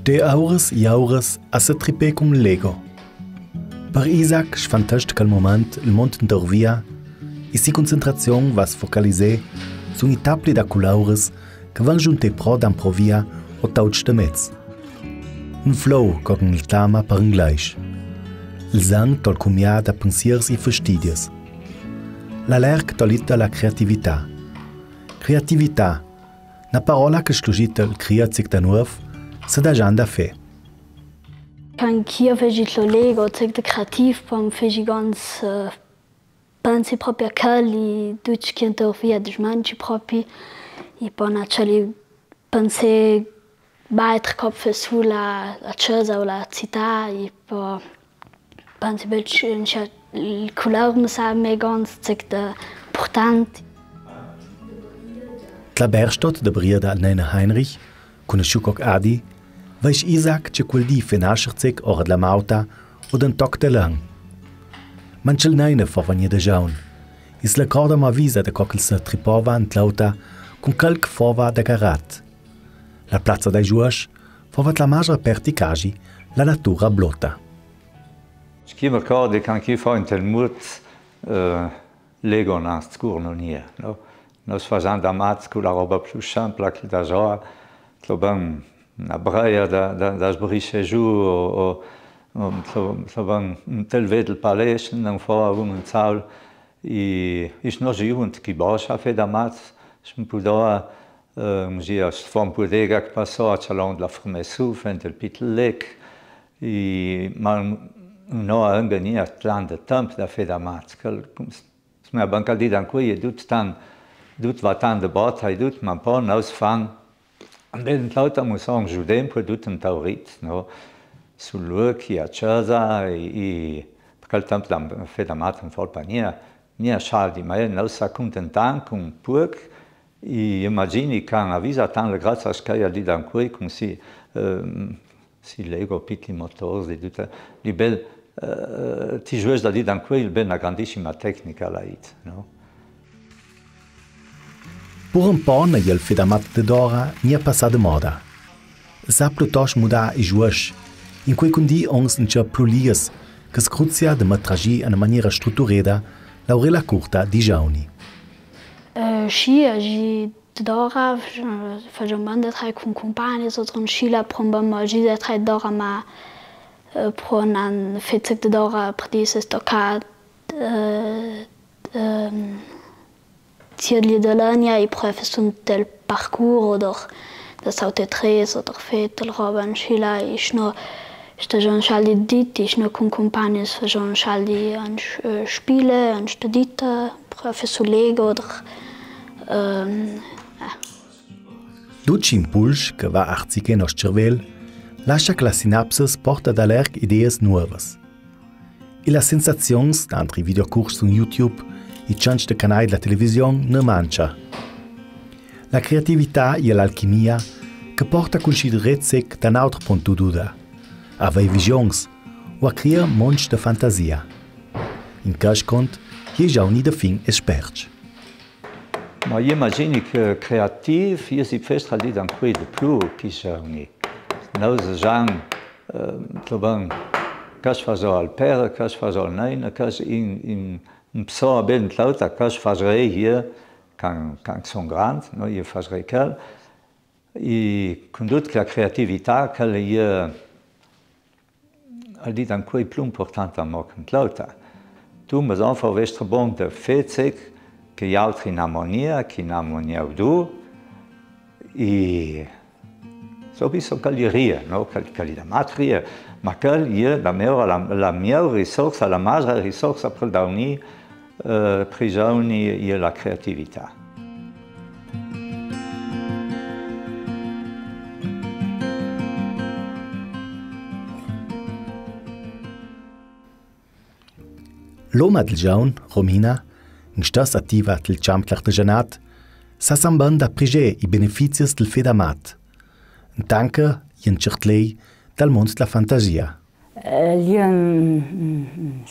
Ste aures e aures a se tripper cum Lego. Per Isaac sfantast quel moment il mont d'Orvia e si concentrazione va focaliser su i tapli da culaures che van giunte pro d'amprovia o tauch de mezz. Un flow con il tama per inglês. Il sang tol cumia da pensiers e fastidies. La lerc tolita la creatività. Creatività, na parola che slugita il creazic da nuov, se da jan da fe. Kan kia vegit lo Lego, zeg de creativ pom fegi ganz pensi proprio a quelli duci che intervia de manci proprio e poi aceli pensi baitre cop sulla casa o la città e poi pensi il color mi sa me ganz zeg de important. La Berstadt de Brieda al Nena Heinrich, conosciuto come Adi, veis Isaac che quel di fenascerzec ora de la mauta o d'un toc de lang. Manchel Nena fa vania de jaun. Is la corda ma visa de coquel se tripova ant lauta con calc fova de garat. La plaza dai juash fova la magra perticagi la natura blota. Chi mi ricorda che anche fa in tel mut Lego non scuro non è, no? Nos facendo amat con la roba più semplice che da già, trobam una braia da sbrisce giù o trobam un tel vedel palais, non fa un zaul e is no giunt che boscia fe da mat, un po' da musea form podega che passò a salon la formessu fent il pitlek e man no angenia plan de temp da fe da mat, che sma banca di dan qui e tut tan dut va tant de bot, hai dut man po naus fang. Und den lauter muss sagen, Judem po dut un taurit, no? Sul luoc chi a casa e quel tempo da fe da mat un fol pania, nia schaldi, ma naus sa contentan con purc e immagini can avisa tan le grazia scaia di dan qui con si Lego pitli motors di tutta di bel ti joues da di dan qui il ben una grandissima tecnica la it, no? Pur un po' nel fedamat de Dora nie passà de moda. Sa plutosh muda i juash, in cui cundi ons n'c'è plulies, che scruzia de matragi in maniera strutturata l'aurela curta di jauni. Sci agi de Dora, facciamo banda tra con compagni, sotto un sci la prombam agi de tra Dora ma pronan fetzek de Dora predise stoccat Tiedli de l'ania e profession del parcours oder das Auto 3 oder fetel Robben Schiller ich no stagion Charlie dit ich no con compagnes fagion Charlie an Spiele an Studite professor Lego oder Duci impuls che va arziche nos cervel lascia che la sinapsis porta da lerc ideas nuovas. E la sensazions d'antri videocurs su YouTube i change de canali della televisione ne mangia. La creatività e l'alchimia che porta a considerare sec da un altro punto di vista, a avere visioni o a creare mondi de fantasia. In caso cont, è già un da fin esperti. Ma io immagino che creativo io si festa lì da qui di più che giorni. Noi già trovano che fa so al pere, che fa so al nein, che in so ben lauter cas faserei hier can son grand, no io faserei cal e condut che la creatività che io al dit an quei più importante am morgen lauter. Tu mas einfach vestre bon de fetzek che gli altri in armonia du e so biso calieria, no calida matria, ma cal io la mia risorsa, la magra risorsa per da uni prigioni e la creatività. L'oma del jaun, Romina, in stas attiva del camp l'artegianat, sa samban da prige i beneficis del fedamat. Un tanca e un certlei dal mondo della fantasia. Lì un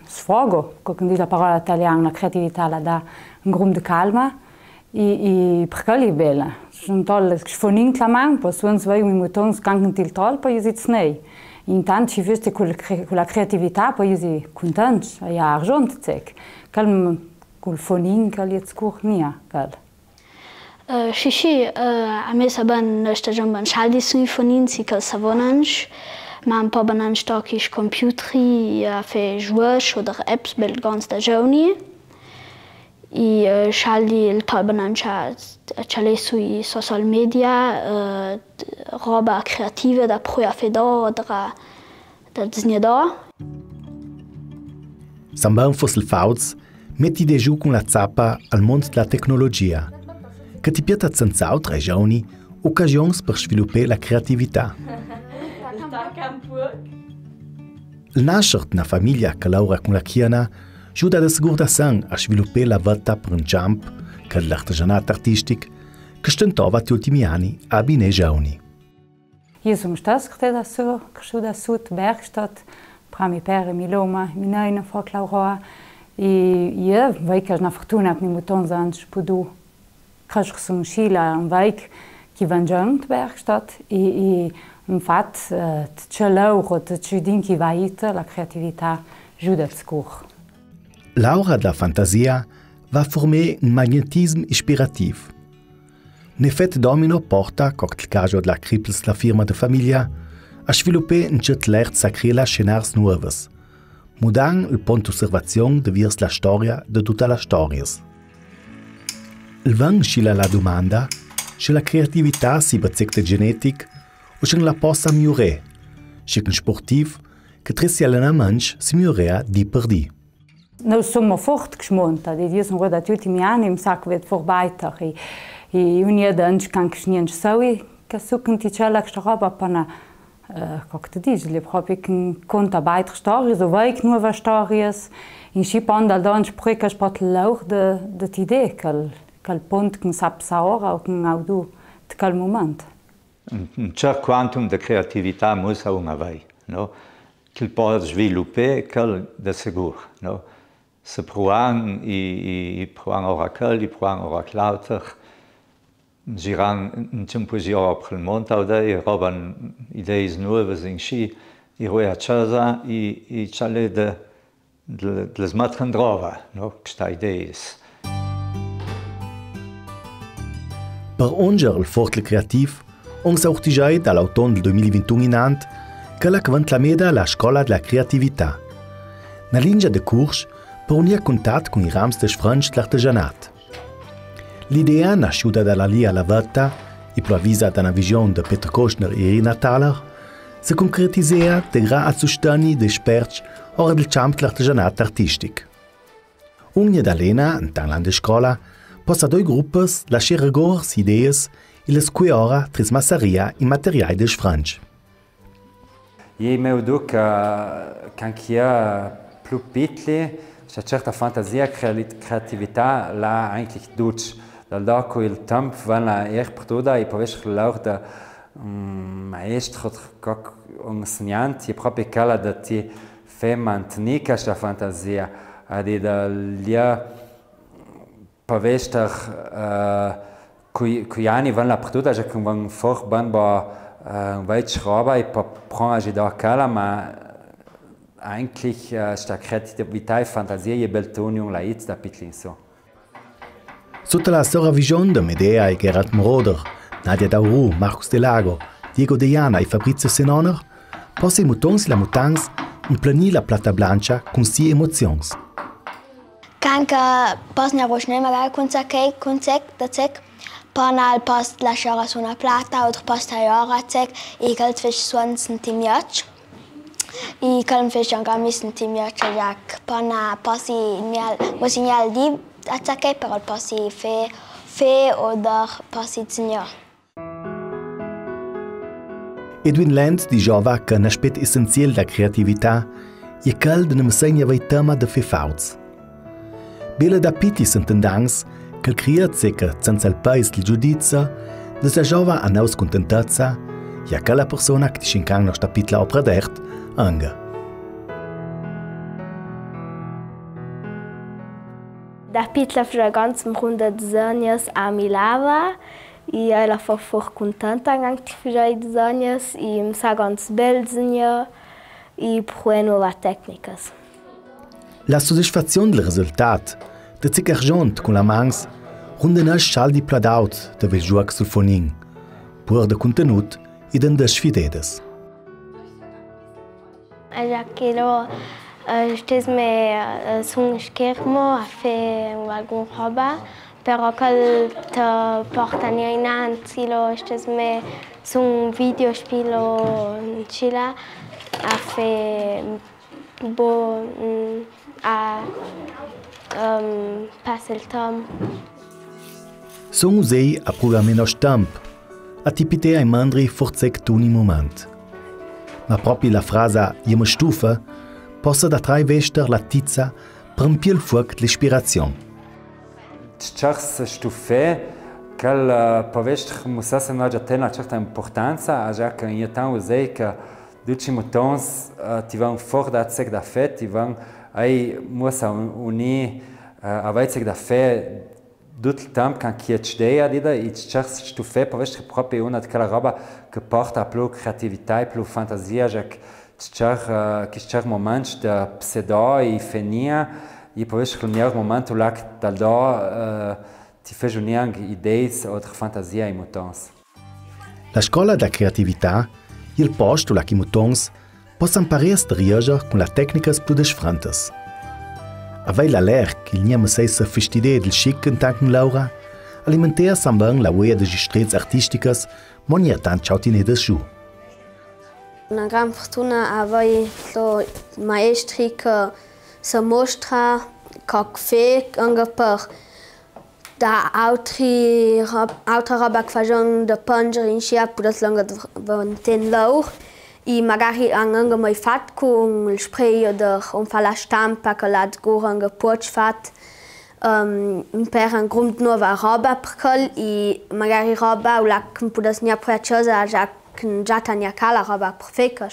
sfogo, come dice la parola italiana, la creatività la dà un grum di calma E perché è bella? Sono tolle che fanno la mano, poi sono svegli i motori scancano il troll, poi si snei. Intanto ci veste con la creatività, poi si contenti, e ha argento, cioè. Col fonin che li scurnia, cal. Sì, a me saben stagione banciali sui fonin si che savonange, ma un po' banange tocchi computeri a fe joueurs oder apps bel gans stagioni. E scaldi il talbanange c'è sui social media roba creativa da poi a fe da disegnador. Samban fosse il Fauts, metti de giù con la zappa al mondo della tecnologia, che ti piace senza altre giovani occasioni per sviluppare la creatività. Il nascere di una famiglia che lavora con la chiana aiuta da sicuro a sviluppare la vita per un jump che l'artigianato artistico che stentava negli ultimi anni a bene giovani. Io sono cresciuta a Sud, Bergstadt, prami pere, mi loma, mi neina, fa Laura. E io, vai che na fortuna mi muton antes podu crescer sun Schila un veik que venjam de Bergstadt e infatti c'è Laura de Judin che va ita la creatività ajuda a scur. Laura da fantasia va formare un magnetismo ispirativo. Ne fet domino porta, come il caso della Krippels, la firma de famiglia, a sviluppare un certo sacrela scenars nuovas, mudando il punto d'osservazione de virs la storia de tutta la storia. Il vang scila la domanda se la creatività si bazzecta genetic o se la possa migliorare, se un sportiv che tressi allenaments si migliora di per di. Noi siamo forte geschmonta, die sono da tutti i anni im sac wird vorbeiter e unia danch kan kschnien saui che suchen ti cella roba pana как ты diz, le proprio che conta baitre stories, o vai che nuove stories, in si panda dan spreca spot lauch de idee cal pont che sap sa ora o che audu de cal moment. Un certo quantum de creatività muss a una vai, no? Che può sviluppare quel de sicuro, no? Se pruang i pruang ora quel, i pruang ora clauter. Giran un poesia per il mondo, e roban idee nuove in sci, i roi a casa, i chale de smatran drova, no? Questa idee. Per unger il forte creativ, uns auch die Jai dall'autunno del 2021 in Ant, che la quant la meda la scuola della creatività. Na linea de curs per unir contatto con i rams de Franz l'artigianat. L'idea nasciuta dalla Lia Lavetta e provvisa da una visione di Peter Kostner e Irina Thaler si concretizza grazie al sostegno dei esperti ora del campo dell'artigianato artistico. Ogni d'Alena, in Thailand de scuola, possa due gruppi lasciare rigore idee e le cui ora trasmassaria in materiali di Francia. Io mi dico che anche più piccoli c'è certa fantasia e creatività là eigentlich duc. Da ko il tempo vanno perduta e poi lauch da maestro kak insegnanti proprio cala da ti fe mantenere questa fantasia adi da lia pavester cui anni vanno perduta già che van for ban ba weit roba e prendre da cala ma eigentlich sta creatività e fantasia e beltonium la da pitlin so. Sotto la storia visione di Medea e Gerhard Moroder, Nadia Dauru, Marcus Delago, Diego Dejana e Fabrizio Senoner, possono mutons la mutans un planì la plata blanca con si emozioni. Canca possono avere magari con da cec, pana al post lasciare su una plata, altro post a cec e che il fish suon sentimiac. E che il fish anche mi sentimiac jack, pana posi segnal di attaquer per il passi fe oder passi digno. Edwin Lenz diceva che un aspetto essenziale della creatività è quello di non segnare il tema di fauts. Bella da pitti s'entendans che il creazione che senza il paese del giudizio desaggiava a nuova contentezza e a quella persona che ti scincang nostra pitla opera d'arte anche. Da pitla fra ganz runda desenhos a Milava e ela foi contenta anche fra desenhos e sa ganz bel disegno e prueno la técnicas. La soddisfazione del risultato, de zic argent con la mans, runde nas schal di pladaut de vel juoc sul fonin, pur de contenut e den de sfidedes. Já quero estesme sun schermo a fe algum roba, però quel te portania in antilo estesme sun videospilo cila a fe bo a passa il tempo. Son usei a programmer nos temp, a tipite ai mandri forzec tuni moment. Ma proprio la frase «Jeme Stufe» possa da trai vester la tizza per un piel fuoc l'ispirazione. Čas stufe, kel povestr musa se nođa tena čerta importanza, a že kan je tam usei que duci mutons ti van for da sec da fe, ti van ai musa uni avai da fe dut il temp kan ki ečdeja dida i čas stufe povestr proprio una de roba que porta plu creatività e plu fantasia, že que momentos de pseudo e fenia e povestr l'unier momento lá que daldo ti fez uniang ideias ou fantasia e mutons. La scola da creatività e il posto là che mutons possan parias de reager con la tecnicas plu desfrantes. Avei la ler che il niam sei se festide del chic en tanken Laura, alimentea samban la wea de gistrets artisticas monier tant chautine de schu. Una gran fortuna avei lo maestri che se mostra coc fe anche per da altra roba che facciano da pungere in scia per lunga ten laur e magari anche mai fatto con il spray o fa la stampa che la anche può fat per un grund nuova roba per quel e magari roba o la che può essere preziosa già che già tania cala roba perfetta.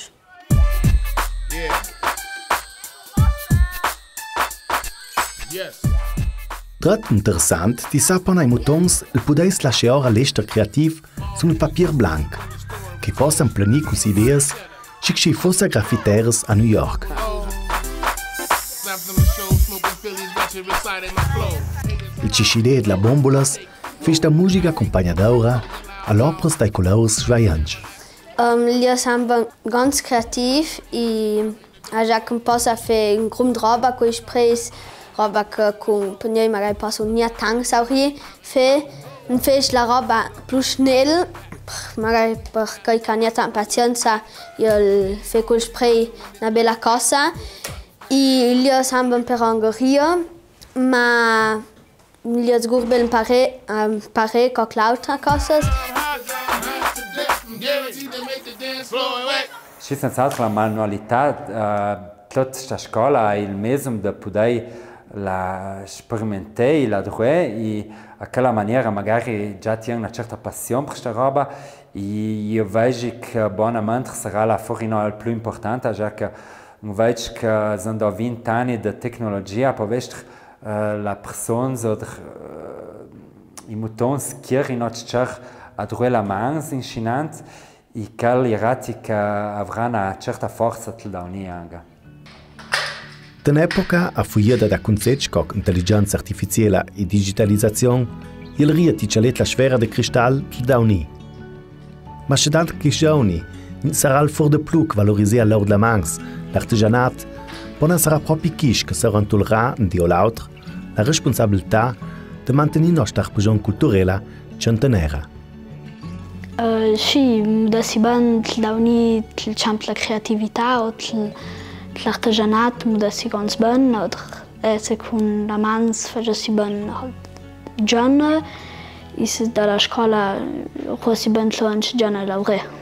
Trat interessant, di sapon ai mutons il pudeis lasciar a l'ester creativ su un papier blanc, che possan plani cus ideas, cic si fossa graffiteres a New York. Il cicidee de la bombolas fes da musica accompagnadora a l'opras dai colors svaianci. Io sono ganz creativ e già che posso fare un grund roba con i sprays, roba che con poi magari posso non tanto sauri fare la roba più snell, magari perché non ho tanta pazienza, io faccio con il spray una bella cosa e io sono per Ungheria, ma io sicuro imparare con l'altra cose. Și senzato la manualità, tutta scuola il mesmo de pudei la sperimentei, la drue e a quella maniera magari già ti una certa passione per questa roba e io vedo che buonamente sarà la forina il più importante, già che vedo che sono 20 anni di tecnologia, poi vedo la persona o i mutons che non c'è a drue la mans incinante e che l'iratica avrà una certa forza da un'anga. Nell'epoca affuiata da concetti come intelligenza artificiale e digitalizzazione, il rieticalet la sfera di cristallo da unì. Ma se tanto che giovani sarà il for de più che valorizzare l'or della mans, l'artigianato, poi non sarà proprio chi che sarà tollerare un di o l'altro la responsabilità di mantenere la nostra regione culturale centenaria. Sì, da si ban da unì il campo della creatività o l'artigianato, da si ganz ben, o se con la mans fa si ben giorno, e se dalla scuola si ben giorno lavorare.